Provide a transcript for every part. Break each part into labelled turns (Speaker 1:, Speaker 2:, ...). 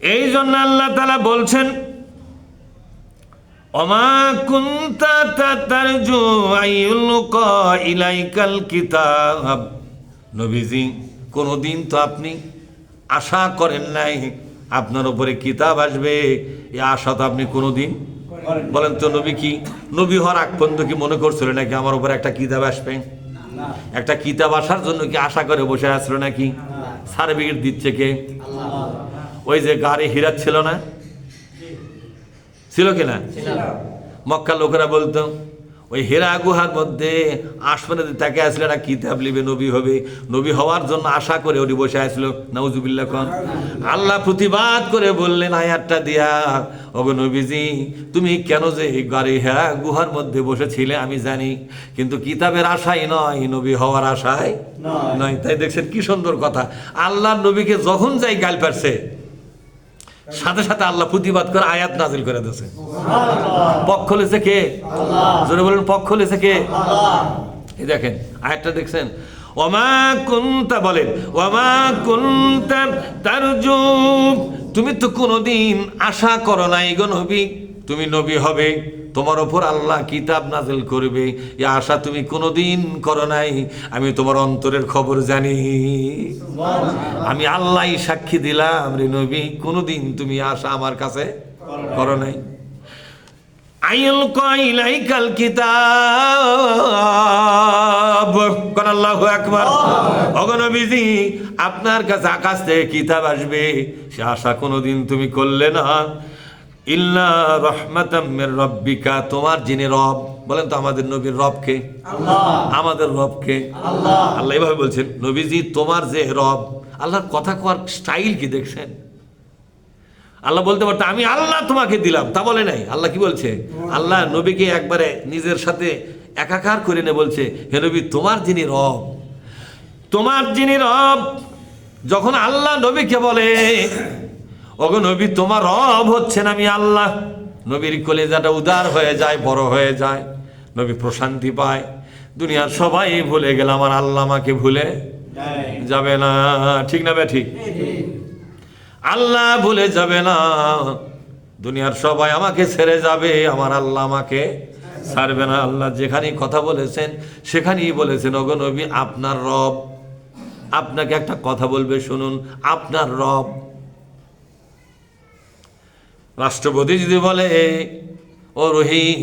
Speaker 1: এই জন্য আল্লাহ তাআলা বলছেন, ওমা কুনতা তারজু আইয়ুলকা ইলাইকাল কিতাব, নবীজি কোনদিন তো আপনি আশা করেন নাই আপনার উপরে কিতাব আসবে, এই আশা তো আপনি কোনোদিন বলেন তো। নবী কি নবী হওয়ার আগ পর্যন্ত কি মনে করছিল নাকি আমার উপরে একটা কিতাব আসবে? একটা কিতাব আসার জন্য কি আশা করে বসে আসলো নাকি? সার্টিফিকেট দিচ্ছে কে? ওই যে গাড়ি হীরা ছিল না, ছিল কিনা? মক্কার লোকেরা বলতো ওই হীরা গুহার মধ্যে আসমানে তাকে আসলে একটা কিতাব লিবে, নবী হবে, নবী হওয়ার জন্য আশা করে ওটি বসে আসলো। নাউজুবিল্লাহ কোন। আল্লাহ প্রতিবাদ করে বললেন আয়াতটা দিয়া, ওগো নবীজি তুমি কেন যে গাড়ি হীরা গুহার মধ্যে বসেছিলে আমি জানি, কিন্তু কিতাবের আশাই নয়, নবী হওয়ার আশায় নয়। তাই দেখছেন কি সুন্দর কথা। আল্লাহ নবীকে যখন যাই গাল পারছে, সাথে সাথে আল্লাহ প্রতিবাদ করে আয়াত নাজিল করে দিয়েছে। পক্ষ লেছে কে? জোরে বলেন, পক্ষ লেছে কে? এই দেখেন আয়াতটা দেখছেন, ওমা কুনতা বলেন, ওমা কুনতা তারজু, তুমি তো কোনোদিন আশা করো নাই গো নবী তুমি নবী হবে, তোমার ওপর আল্লাহ কিতাব নাজিল করবে, এই আশা তুমি কোনোদিন করো নাই। আমি তোমার অন্তরের খবর জানি, আমি আল্লাহই সাক্ষী দিলাম রে নবী, কোনোদিন তুমি আশা আমার কাছে করো নাই। আইয়ুলকা ইলাইকাল কিতাব, কোন আল্লাহু আকবার। ওগো নবীজি আপনার কাছে আকাশ থেকে কিতাব আসবে, সে আশা কোনোদিন তুমি করলে না। ইল্লা রাহমাতাম মির রাব্বিকা, তোমার যিনি রব, বলেন তো আমাদের নবীর রব কে? আল্লাহ। আমাদের রব কে? আল্লাহ। আল্লাহ এইভাবে বলছেন, নবীজি তোমার যে রব, আল্লাহর কথা কোয়ার স্টাইল কি দেখছেন? আল্লাহ বলতে পারতো আমি আল্লাহ তোমাকে দিলাম, তা বলে নাই। আল্লাহ কি বলছে? আল্লাহ নবীকে একবারে নিজের সাথে একাকার করে নে বলছে, হে নবী তোমার যিনি রব, তোমার যিনি রব। যখন আল্লাহ নবীকে বলে ওগো নবী তোমার রব হচ্ছেন আমি আল্লাহ, নবীর কলিজাটা উদার হয়ে যায়, বড় হয়ে যায়, নবী প্রশান্তি পায়। দুনিয়ার সবাই ভুলে গেল, আমার আল্লাহ আমাকে ভুলে যাবে না। ঠিক না বে ঠিক? আল্লাহ ভুলে যাবে না, দুনিয়ার সবাই আমাকে ছেড়ে যাবে, আমার আল্লাহ আমাকে ছাড়বে না। আল্লাহ যেখানেই কথা বলেছেন সেখানেই বলেছেন ওগো নবী আপনার রব আপনাকে একটা কথা বলবে, শুনুন, আপনার রব। রাষ্ট্রপতি যদি বলে ও রহিম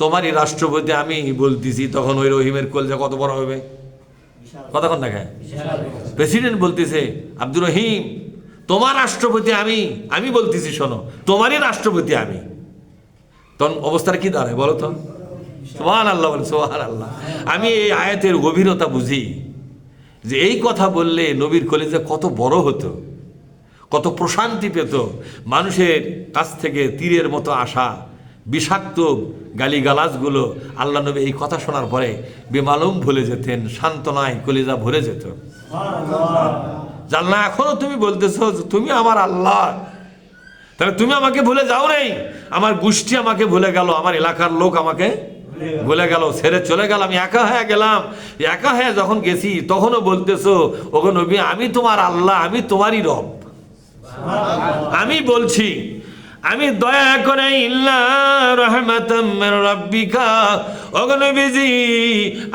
Speaker 1: তোমারই রাষ্ট্রপতি আমি বলতেছি, তখন ওই রহিমের কলজা কত বড় হবে? কতক্ষণ দেখায়? প্রেসিডেন্ট বলতেছে আব্দুর রহিম তোমার রাষ্ট্রপতি আমি বলতেছি শোনো, তোমারই রাষ্ট্রপতি আমি, তখন অবস্থাটা কি দাঁড়ায় বলো তো? সুবহানাল্লাহ বলেন, সুবহানাল্লাহ। আমি এই আয়াতের গভীরতা বুঝি যে এই কথা বললে নবীর কলিজা কত বড় হতো, কত প্রশান্তি পেত। মানুষের কাছ থেকে তীরের মতো আসা বিষাক্ত গালিগালাজগুলো আল্লাহ নবী এই কথা শোনার পরে বেমালুম ভুলে যেতেন, সান্ত্বনায় কলিজা ভরে যেত। জানলা এখনো তুমি বলতেছো তুমি আমার আল্লাহ, তাহলে তুমি আমাকে ভুলে যাও নাই, আমার গোষ্ঠী আমাকে ভুলে গেল, আমার এলাকার লোক আমাকে ভুলে গেল, ছেড়ে চলে গেল, আমি একা হয়ে গেলাম। একা হয়ে যখন গেছি তখনও বলতেছো ওগো নবী আমি তোমার আল্লাহ, আমি তোমারই রব। আমি বলছি আমি দয়া করে ইল্লা রাহমাতাম মির রাব্বিকা, ওগো নবীজি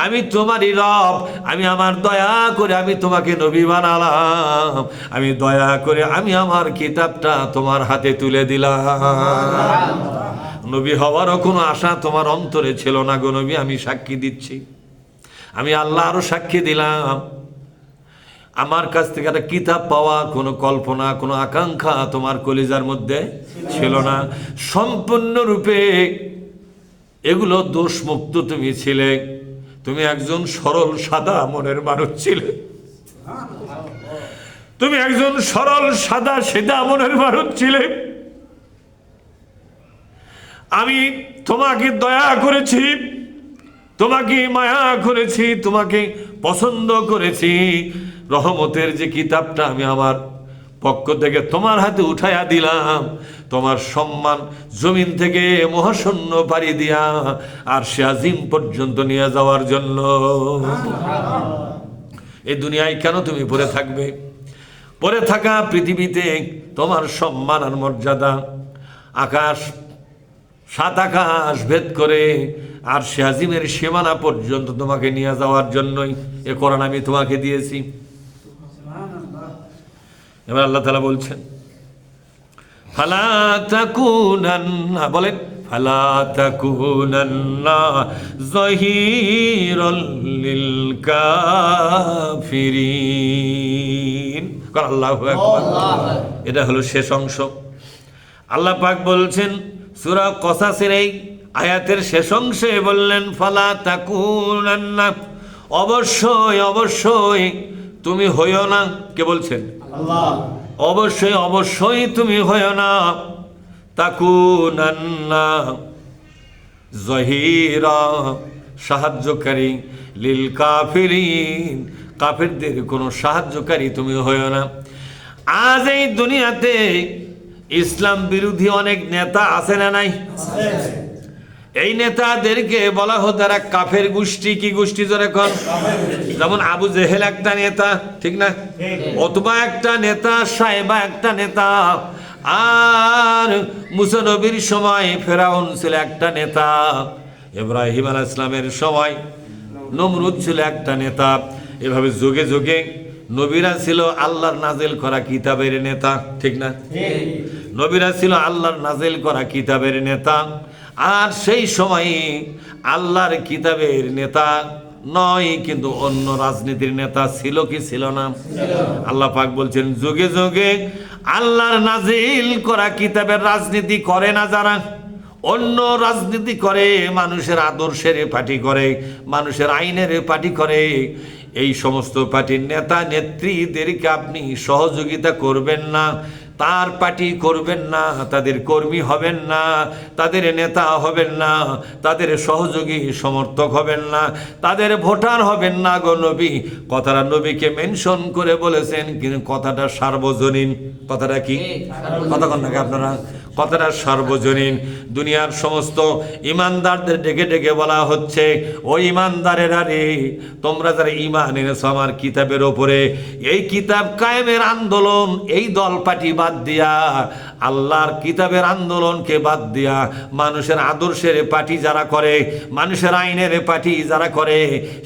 Speaker 1: আমি তোমারই রব, আমি আমার দয়া করে আমি তোমাকে নবী বানালাম, আমি দয়া করে আমি আমার কিতাবটা তোমার হাতে তুলে দিলাম। নবী হওয়ারও কোনো আশা তোমার অন্তরে ছিল না গো নবী, আমি সাক্ষী দিচ্ছি, আমি আল্লাহ আরো সাক্ষী দিলাম। আমার কাছ থেকে একটা কিতাব পাওয়া কোনো কল্পনা, কোনো আকাঙ্ক্ষা তোমার কলিজার মধ্যে ছিল না। সম্পূর্ণরূপে এগুলো দোষমুক্ত তুমি ছিলে, তুমি একজন সরল সাদা মনের মানুষ ছিলে, তুমি একজন সরল সাদা সিধা মনের মানুষ ছিলে। আমি তোমাকে দয়া করেছি, তোমাকে মায়া করেছি, তোমাকে পছন্দ করেছি। রহমতের যে কিতাবটা আমি আমার পক্ষ থেকে তোমার হাতে উঠাইয়া দিলাম, তোমার সম্মান জমিন থেকে মহাশূন্য পাড়ি দিয়া আর সে আজিম পর্যন্ত নিয়ে যাওয়ার জন্য। এই দুনিয়ায় কেন তুমি পড়ে থাকবে? পড়ে থাকা পৃথিবীতে তোমার সম্মান আর মর্যাদা আকাশ, 7 আকাশ ভেদ করে আর সে আজিমের সীমানা পর্যন্ত তোমাকে নিয়ে যাওয়ার জন্যই এ কোরআন আমি তোমাকে দিয়েছি। এবার আল্লাহ তাআলা বলছেন ফালা তাকুনান্না, বলেন ফালা তাকুনান্না যাহিরাল লিল কাফিরিন। আল্লাহু আকবার। এটা হলো শেষ অংশ। আল্লাহ পাক বলছেন সূরা কসাসের এই আয়াতের শেষ অংশে বললেন ফালা তাকুনান্না, অবশ্যই অবশ্যই তুমি হইও না। কে বলছেন? আল্লাহ। অবশ্যই অবশ্যই তুমি হইও না তাকুনান্না জহিরা, সাহায্যকারী, লিল কাফিরিন, কাফেরদের কোনো সাহায্যকারী তুমি হইও না। আজ এই দুনিয়াতে ইসলাম বিরোধী অনেক নেতা আছে না নাই? এই নেতাদেরকে বলা হতো তারা কাফের গোষ্ঠী। কি গোষ্ঠী? জোরে কোন? যেমন আবু জেহেল একটা নেতা, ঠিক না? অথবা একটা নেতা, সাহেবা একটা নেতা, আর মুসা নবীর সময় ফেরাউন ছিল একটা নেতা, ইব্রাহিম আলাইহিস সালামের সময় নমরুদ ছিল একটা নেতা। এভাবে যুগে যুগে নবীরা ছিল আল্লাহর নাজিল করা কিতাবের নেতা, ঠিক না? নবীরা ছিল আল্লাহর নাজিল করা কিতাবের নেতা। আর সেই সময়ে আল্লাহর কিতাবের নেতা নয়, কিন্তু অন্য রাজনীতির নেতা ছিল কি ছিল না? আল্লাহ পাক বলছেন যুগে যুগে আল্লাহর নাজিল করা কিতাবের রাজনীতি করে না যারা, অন্য রাজনীতি করে, মানুষের আদর্শের পার্টি করে, মানুষের আইনের পার্টি করে, এই সমস্ত পার্টির নেতা নেত্রীদেরকে আপনি সহযোগিতা করবেন না, তার পার্টি করবেন না, তাদের কর্মী হবেন না, তাদের নেতা হবেন না, তাদের সহযোগী সমর্থক হবেন না, তাদের ভোটার হবেন না গো নবী। কথাটা নবীকে মেনশন করে বলেছেন, কিন্তু কথাটা সার্বজনীন। কথাটা কি? কতক্ষণ নাকি আপনারা? কথাটা সার্বজনীন। দুনিয়ার সমস্ত ইমানদারদের ডেকে ডেকে বলা হচ্ছে, ও ইমানদারেরা রে, তোমরা যারা ইমান এনেছো আমার কিতাবের ওপরে, এই কিতাব কায়েমের আন্দোলন, এই দল পার্টি বাদ দিয়া, আল্লাহর কিতাবের আন্দোলনকে বাদ দিয়া মানুষের আদর্শের পার্টি যারা করে, মানুষের আইনের পার্টি যারা করে,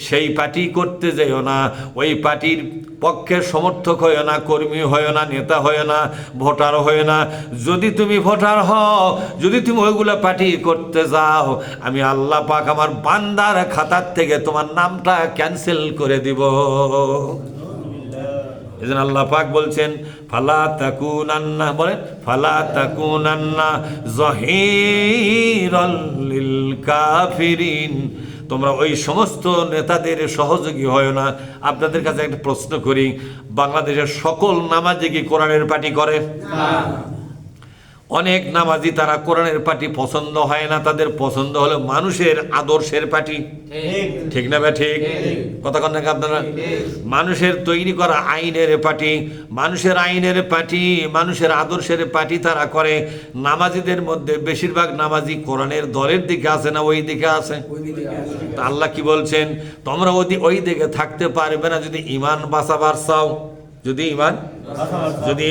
Speaker 1: সেই পার্টি করতে যেও না। ওই পার্টির পক্ষে সমর্থক হয় না, কর্মী হয় না, নেতা হয় না, ভোটার হয় না। যদি তুমি ভোটার হও, যদি তুমি ওইগুলো পার্টি করতে যাও, আমি আল্লাহ পাক আমার বান্দার খাতার থেকে তোমার নামটা ক্যান্সেল করে দিব। এজন্য আল্লাহ পাক বলছেন ফালা তাকুনান্না, বলেন ফালা তাকুনান্না যাহিরাল লিল কাফিরিন, তোমরা ওই সমস্ত নেতাদের সহযোগী হয় না। আপনাদের কাছে একটা প্রশ্ন করি, বাংলাদেশের সকল নামাজি কি কোরআনের পার্টি করে? অনেক নামাজি তারা কোরআনের পার্টি পছন্দ হয় না, তাদের পছন্দ হলো মানুষের আদর্শের পার্টি, ঠিক না ভাই? ঠিক কথা কন নাকি আপনারা? মানুষের তৈরি করা আইনের পার্টি, মানুষের আইনের পার্টি, মানুষের আদর্শের পার্টি তারা করে। নামাজিদের মধ্যে বেশিরভাগ নামাজি কোরআনের দলের দিকে আছে না ওই দিকে আছে? আল্লাহ কি বলছেন? তোমরা ওই দিকে থাকতে পারবে না যদি ঈমান বাঁচাবার চাও। যদি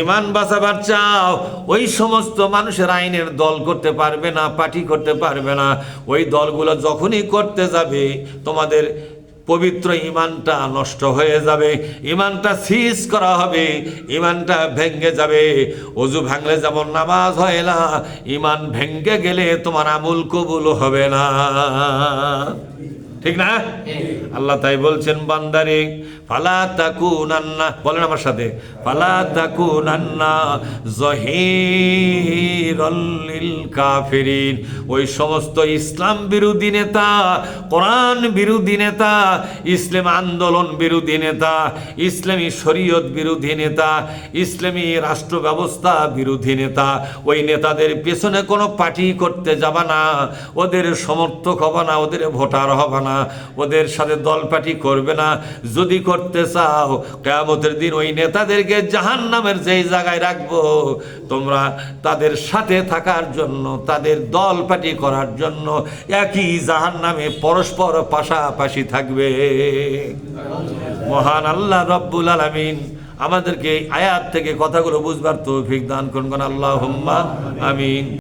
Speaker 1: ঈমান বাঁচাবার চাও, ওই সমস্ত মানুষের আইনের দল করতে পারবে না, পার্টি করতে পারবে না। ওই দলগুলো যখনই করতে যাবে তোমাদের পবিত্র ঈমানটা নষ্ট হয়ে যাবে, ঈমানটা সিজ করা হবে, ঈমানটা ভেঙে যাবে। ওযু ভাঙলে যেমন নামাজ হয় না, ঈমান ভেঙে গেলে তোমার আমল কবুল হবে না, ঠিক না? আল্লাহ তাই বলছেন বান্দারে ফালা তাকুনান্না, বলেন আমার সাথে, ফালা তাকুনান্না যাহিরাল লিল কাফিরিন। ওই সমস্ত ইসলাম বিরোধী নেতা, কোরআন বিরোধী নেতা, ইসলাম আন্দোলন বিরোধী নেতা, ইসলামী শরীয়ত বিরোধী নেতা, ইসলামী রাষ্ট্র ব্যবস্থা বিরোধী নেতা, ওই নেতাদের পেছনে কোনো পার্টি করতে যাবা না, ওদের সমর্থক হবা না, ওদের ভোটার হবা না, ওদের সাথে দল পার্টি করবে না। যদি করতে চাও, কিয়ামতের দিন ওই নেতাদেরকে জাহান্নামের যেই জায়গায় রাখবো, তোমরা তাদের সাথে থাকার জন্য, তাদের দল পার্টি করার জন্য একই জাহান্নামে পরস্পর পাশাপাশি থাকবে। মহান আল্লাহ রব্বুল আলামিন আমাদেরকে আয়াত থেকে কথাগুলো বুঝবার তৌফিক দান করুন, আল্লাহুম্মা আমিন।